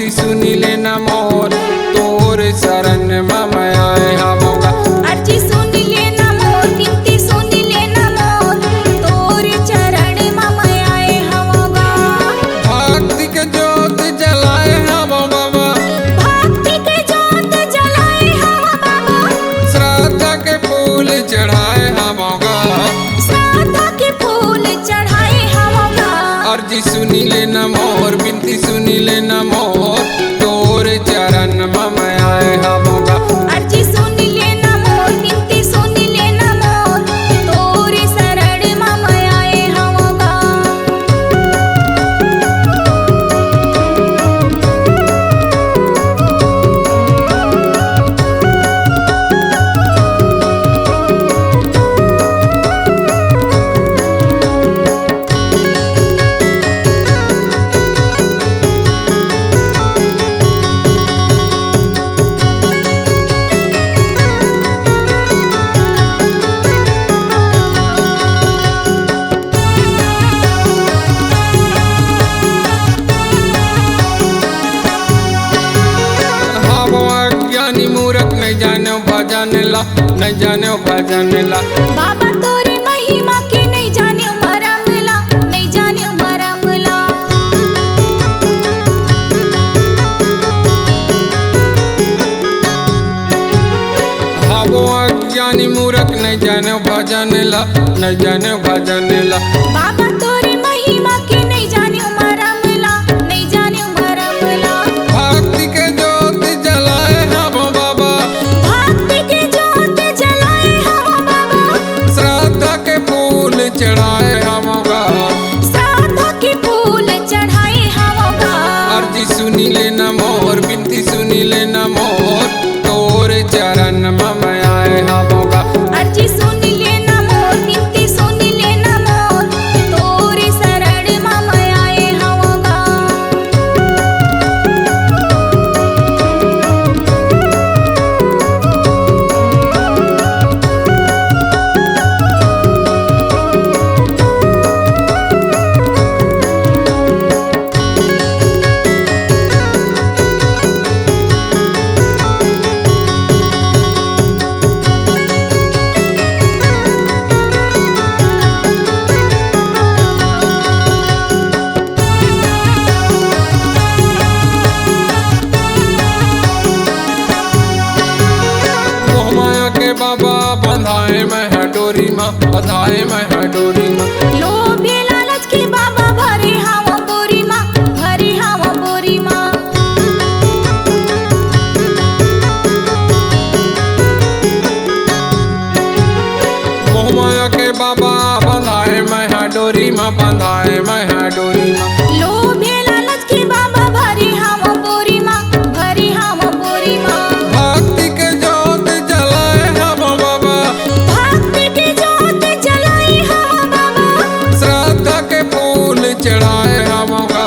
बिनती सुनी लेना मोर, तोर शरण में मैं आए हवोगा। अर्जी सुन लेना मोर, बिनती सुन लेना मोर, तोर चरण में मैं आए हवोगा। भक्ति के जोत जलाए हवो बाबा, भक्ति के जोत जलाए हवो बाबा, श्रद्धा के फूल चढ़ाए हवोगा। श्रद्धा के फूल चढ़ाए हवोगा। अर्जी सुनी लेना मोर, बिनती सुनी लेना मोर, तोर चरण में मैं आए हवोगा। अर्जी सुन लेना मोर, बिनती सुन लेना मोर, तोर शरण में मैं आए हवोगा। हवो अज्ञानी मूर्ख नहीं जाने भजन ला, नहीं जाने भजन ला। बाबा तोरे महिमा के नहीं जाने मरमला, नहीं जाने मरमला। हवो अज्ञानी मूर्ख नहीं जाने भजन ला, नहीं जाने भजन ला। बाबा तोरे महिमा के नहीं जाने मरमला, नहीं जाने मरमला। भक्ति के जोत जलाए हवो बाबा, भक्ति के जोत जलाए हवो बाबा, श्रद्धा के फूल चढ़ाए हवोगा। श्रद्धा के फूल चढ़ाए हवोगा। अर्जी सुनी लेना मोर, बिनती सुनी लेना मोर, तोर चरण में मैं आए हवोगा। अर्जी सुन लेना मोर, बिनती सुन लेना मोर, तोर शरण में मैं आए हवोगा। मोह माया के बाबा बंधाए मैं है डोरी माँ, बंधाए मैं है डोरी माँ। लोभे लालच के बाबा भरे हवा बोरी माँ, भरे हवा बोरी माँ। मोह माया के बाबा बंधाए मैं है डोरी माँ, बंधाए मैं है डोरी माँ। लोभे लालच के बाबा भरे हवा बोरी माँ, भरे हवा बोरी माँ। भक्ति के जोत जलाए हवो बाबा, भक्ति के जोत जलाए हवा बाबा, श्रद्धा के फूल चढ़ाए हवोगा।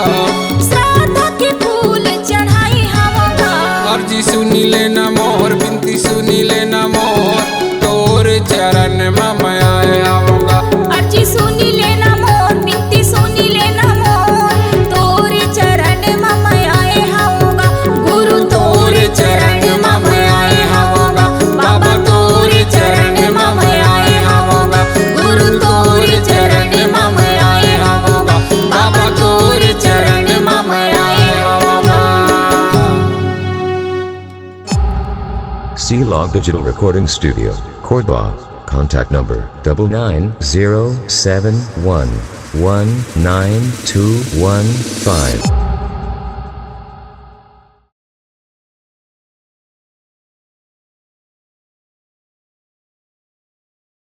श्रद्धा के फूल चढ़ाए हवोगा। अर्जी सुनी लेना मोर, बिनती सुनी लेना मोर, तोर चरण में मैं आए हवोगा। अर्जी सुन लेना मोर, बिनती सुन लेना मोर, तोर चरण में मैं आए हवोगा। गुरु तोर चरण में मैं आए हवोगा। बाबा तोर चरण में मैं आए हवोगा। गुरु तोर चरण में मैं आए हवोगा। बाबा तोर चरण में मैं आए हवोगा। C-Log Digital Recording Studio, Cordoba. Contact number 99071192115.